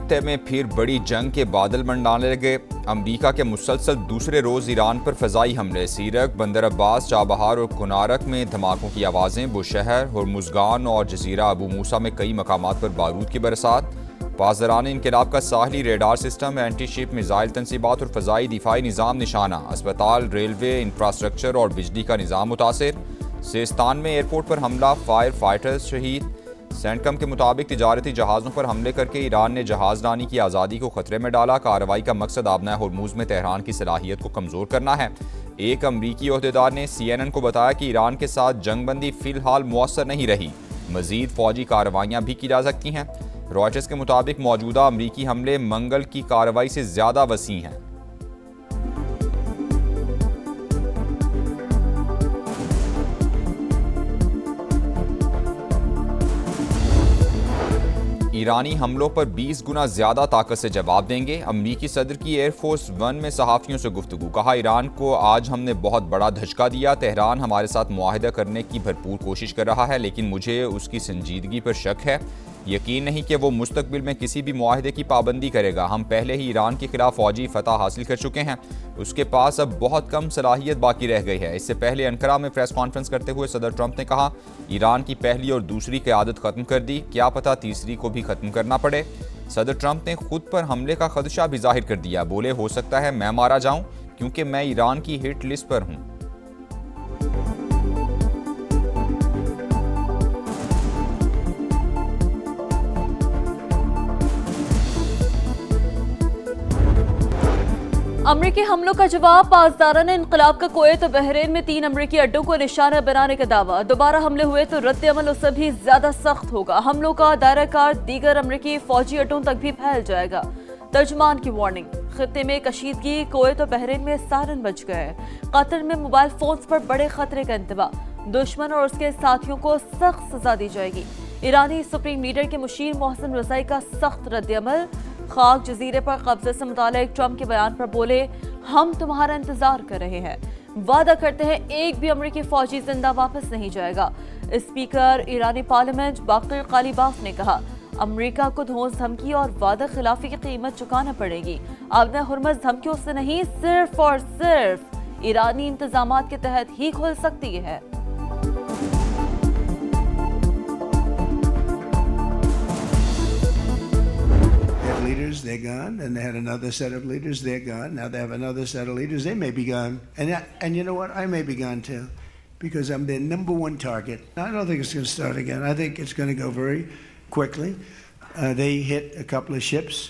خطے میں پھر بڑی جنگ کے بادل منڈانے لگے۔ امریکہ کے مسلسل دوسرے روز ایران پر فضائی حملے، سیرک، بندر عباس، چابہار اور کنارک میں دھماکوں کی آوازیں، بوشہر، ہرمزگان اور جزیرہ ابو موسیٰ میں کئی مقامات پر بارود کی برسات۔ پاسداران انقلاب کا ساحلی ریڈار سسٹم، اینٹی شپ میزائل تنصیبات اور فضائی دفاعی نظام نشانہ، اسپتال، ریلوے انفراسٹرکچر اور بجلی کا نظام متاثر۔ سیستان میں ایئرپورٹ پر حملہ، فائر فائٹرز شہید۔ سینٹکم کے مطابق تجارتی جہازوں پر حملے کر کے ایران نے جہاز رانی کی آزادی کو خطرے میں ڈالا۔ کارروائی کا مقصد آبنہ ہرموز میں تہران کی صلاحیت کو کمزور کرنا ہے۔ ایک امریکی عہدیدار نے CNN کو بتایا کہ ایران کے ساتھ جنگ بندی فی الحال مؤثر نہیں رہی، مزید فوجی کارروائیاں بھی کی جا سکتی ہیں۔ رائٹرز کے مطابق موجودہ امریکی حملے منگل کی کارروائی سے زیادہ وسیع ہیں۔ ایرانی حملوں پر 20 گنا زیادہ طاقت سے جواب دیں گے۔ امریکی صدر کی ایئر فورس ون میں صحافیوں سے گفتگو، کہا ایران کو آج ہم نے بہت بڑا دھچکا دیا۔ تہران ہمارے ساتھ معاہدہ کرنے کی بھرپور کوشش کر رہا ہے، لیکن مجھے اس کی سنجیدگی پر شک ہے۔ یقین نہیں کہ وہ مستقبل میں کسی بھی معاہدے کی پابندی کرے گا۔ ہم پہلے ہی ایران کے خلاف فوجی فتح حاصل کر چکے ہیں، اس کے پاس اب بہت کم صلاحیت باقی رہ گئی ہے۔ اس سے پہلے انقرہ میں پریس کانفرنس کرتے ہوئے صدر ٹرمپ نے کہا ایران کی پہلی اور دوسری قیادت ختم کر دی، کیا پتہ تیسری کو بھی ختم کرنا پڑے۔ صدر ٹرمپ نے خود پر حملے کا خدشہ بھی ظاہر کر دیا، بولے ہو سکتا ہے میں مارا جاؤں کیونکہ میں ایران کی ہٹ لسٹ پر ہوں۔ امریکی حملوں کا جواب، پاسداران انقلاب کا کویت اور بحرین میں 3 امریکی اڈوں کو نشانہ بنانے کا دعویٰ۔ دوبارہ حملے ہوئے تو رد عمل اس سے بھی زیادہ سخت ہوگا۔ حملوں کا دائرہ کار دیگر امریکی فوجی اڈوں تک بھی پھیل جائے گا۔ ترجمان کی وارننگ، خطے میں کشیدگی، کویت اور بحرین میں سائرن بج گئے۔ قطر میں موبائل فونز پر بڑے خطرے کا انتباہ، دشمن اور اس کے ساتھیوں کو سخت سزا دی جائے گی۔ ایرانی سپریم لیڈر کے مشیر محسن رضائی کا سخت رد عمل، خاک جزیرے پر قبضے سے متعلق ٹرمپ کے بیان پر بولے ہم تمہارا انتظار کر رہے ہیں، وعدہ کرتے ہیں ایک بھی امریکی فوجی زندہ واپس نہیں جائے گا۔ اسپیکر ایرانی پارلیمنٹ باقر قالیباف نے کہا امریکہ کو دھونس دھمکی اور وعدہ خلافی کی قیمت چکانا پڑے گی۔ آبنہ ہرمز دھمکیوں سے نہیں، صرف اور صرف ایرانی انتظامات کے تحت ہی کھل سکتی ہے۔ Leaders, they're gone, and they had another set of leaders, they're gone. Now they have another set of leaders, they may be gone. And you know what? I may be gone too, because I'm their number one target. I don't think it's going to start again. I think it's going to go very quickly. They hit a couple of ships,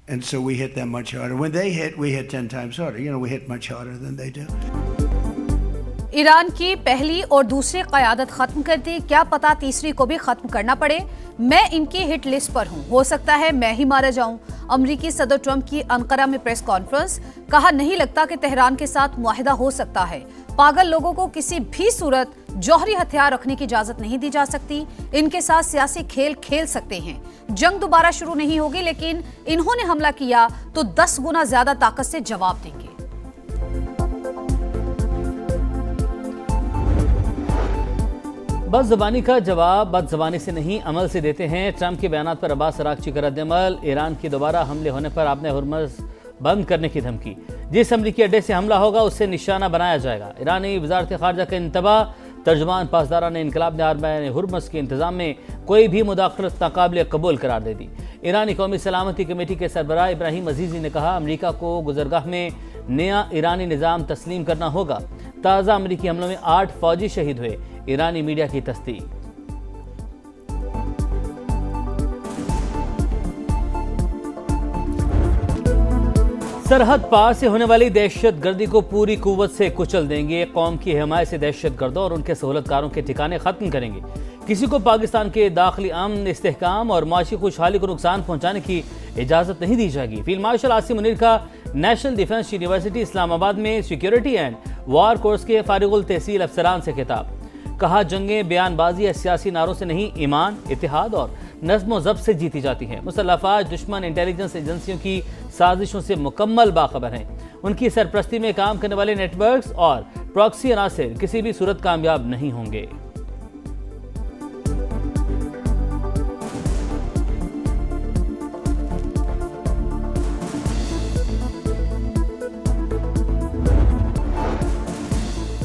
and so we hit them much harder. When they hit, we hit 10 times harder. You know, we hit much harder than they do. Iran کی پہلی اور دوسری قیادت ختم کر دی، کیا پتہ تیسری کو بھی ختم کرنا پڑے۔ میں ان کی ہٹ لسٹ پر ہوں، ہو سکتا ہے میں ہی مارا جاؤں۔ امریکی صدر ٹرمپ کی انقرہ میں پریس کانفرنس، کہا نہیں لگتا کہ تہران کے ساتھ معاہدہ ہو سکتا ہے۔ پاگل لوگوں کو کسی بھی صورت جوہری ہتھیار رکھنے کی اجازت نہیں دی جا سکتی۔ ان کے ساتھ سیاسی کھیل کھیل سکتے ہیں، جنگ دوبارہ شروع نہیں ہوگی، لیکن انہوں نے حملہ کیا تو 10 گنا زیادہ طاقت سے جواب دیں گے۔ بد زبانی کا جواب بد زبانی سے نہیں عمل سے دیتے ہیں۔ ٹرمپ کے بیانات پر عباس اراغچی کا رد عمل، ایران کی دوبارہ حملے ہونے پر آبنہ ہرمز بند کرنے کی دھمکی، جس امریکی اڈے سے حملہ ہوگا اسے نشانہ بنایا جائے گا۔ ایرانی وزارت خارجہ کا انتباہ، ترجمان پاسداران انقلاب نے آبنہ ہرمز کے انتظام میں کوئی بھی مداخلت ناقابل قبول قرار دے دی۔ ایرانی قومی سلامتی کمیٹی کے سربراہ ابراہیم عزیزی نے کہا امریکہ کو گزرگاہ میں نیا ایرانی نظام تسلیم کرنا ہوگا۔ تازہ امریکی حملوں میں 8 فوجی شہید ہوئے، ایرانی میڈیا کی تصدیق۔ سرحد پار سے ہونے والی دہشت گردی کو پوری قوت سے کچل دیں گے، قوم کی حمایت سے دہشت گردوں اور ان کے سہولت کاروں کے ٹھکانے ختم کریں گے۔ کسی کو پاکستان کے داخلی امن، استحکام اور معاشی خوشحالی کو نقصان پہنچانے کی اجازت نہیں دی جائے گی۔ فیلڈ مارشل عاصم منیر کا نیشنل ڈیفنس یونیورسٹی اسلام آباد میں سیکیورٹی اینڈ وار کورس کے فارغ التحصیل افسران سے خطاب، کہا جنگیں بیان بازی یا سیاسی نعروں سے نہیں، ایمان، اتحاد اور نظم و ضبط سے جیتی جاتی ہیں۔ مسلح افواج دشمن انٹیلیجنس ایجنسیوں کی سازشوں سے مکمل باخبر ہیں۔ ان کی سرپرستی میں کام کرنے والے نیٹ ورکس اور پراکسی عناصر کسی بھی صورت کامیاب نہیں ہوں گے۔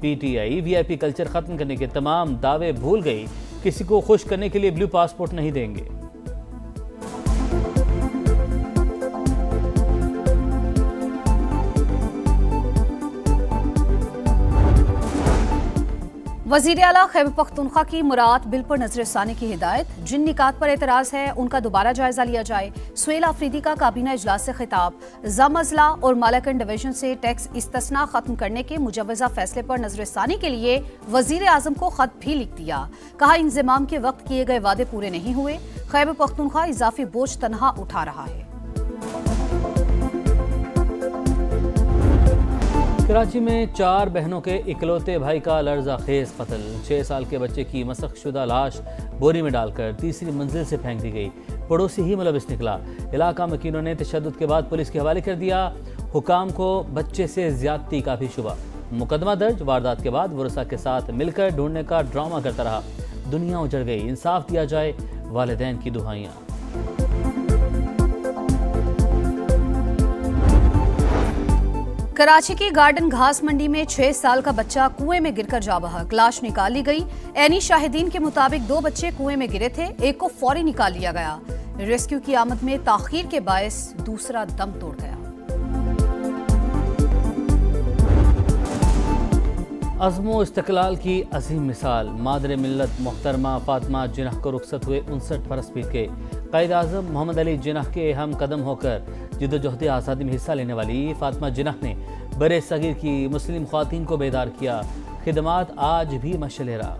P T I we I P culture ختم کرنے کے تمام دعوے بھول گئی، کسی کو خوش کرنے کے لیے بلو پاسپورٹ نہیں دیں گے۔ وزیر اعلیٰ خیبر پختونخوا کی مراعات بل پر نظر ثانی کی ہدایت، جن نکات پر اعتراض ہے ان کا دوبارہ جائزہ لیا جائے۔ سہیل آفریدی کا کابینہ اجلاس سے خطاب، ضم اضلاع اور مالاکنڈ ڈویژن سے ٹیکس استثناء ختم کرنے کے مجوزہ فیصلے پر نظر ثانی کے لیے وزیر اعظم کو خط بھی لکھ دیا، کہا انضمام کے وقت کیے گئے وعدے پورے نہیں ہوئے، خیبر پختونخوا اضافی بوجھ تنہا اٹھا رہا ہے۔ کراچی میں 4 بہنوں کے اکلوتے بھائی کا لرزہ خیز قتل، 6 سال کے بچے کی مسخ شدہ لاش بوری میں ڈال کر تیسری منزل سے پھینک دی گئی، پڑوسی ہی ملوث نکلا، علاقہ مکینوں نے تشدد کے بعد پولیس کے حوالے کر دیا، حکام کو بچے سے زیادتی کا بھی شبہ، مقدمہ درج، واردات کے بعد ورثاء کے ساتھ مل کر ڈھونڈنے کا ڈرامہ کرتا رہا، دنیا اجڑ گئی، انصاف دیا جائے، والدین کی دعائیاں۔ کراچی کی گارڈن گھاس منڈی میں 6 سال کا بچہ کنویں میں گر کر جاں بحق، لاش نکال لی گئی، عینی شاہدین کے مطابق 2 بچے کنویں میں گرے تھے، ایک کو فوری نکال لیا گیا، ریسکیو کی آمد میں تاخیر کے باعث دوسرا دم توڑ گیا۔ عزم و استقلال کی عظیم مثال، مادر ملت محترمہ فاطمہ جناح کو رخصت ہوئے 59 برس بیت گئے، قائد اعظم محمد علی جناح کے ہم قدم ہو کر جدوجہد آزادی میں حصہ لینے والی فاطمہ جناح نے برِ صغیر کی مسلم خواتین کو بیدار کیا، خدمات آج بھی مشعل راہ۔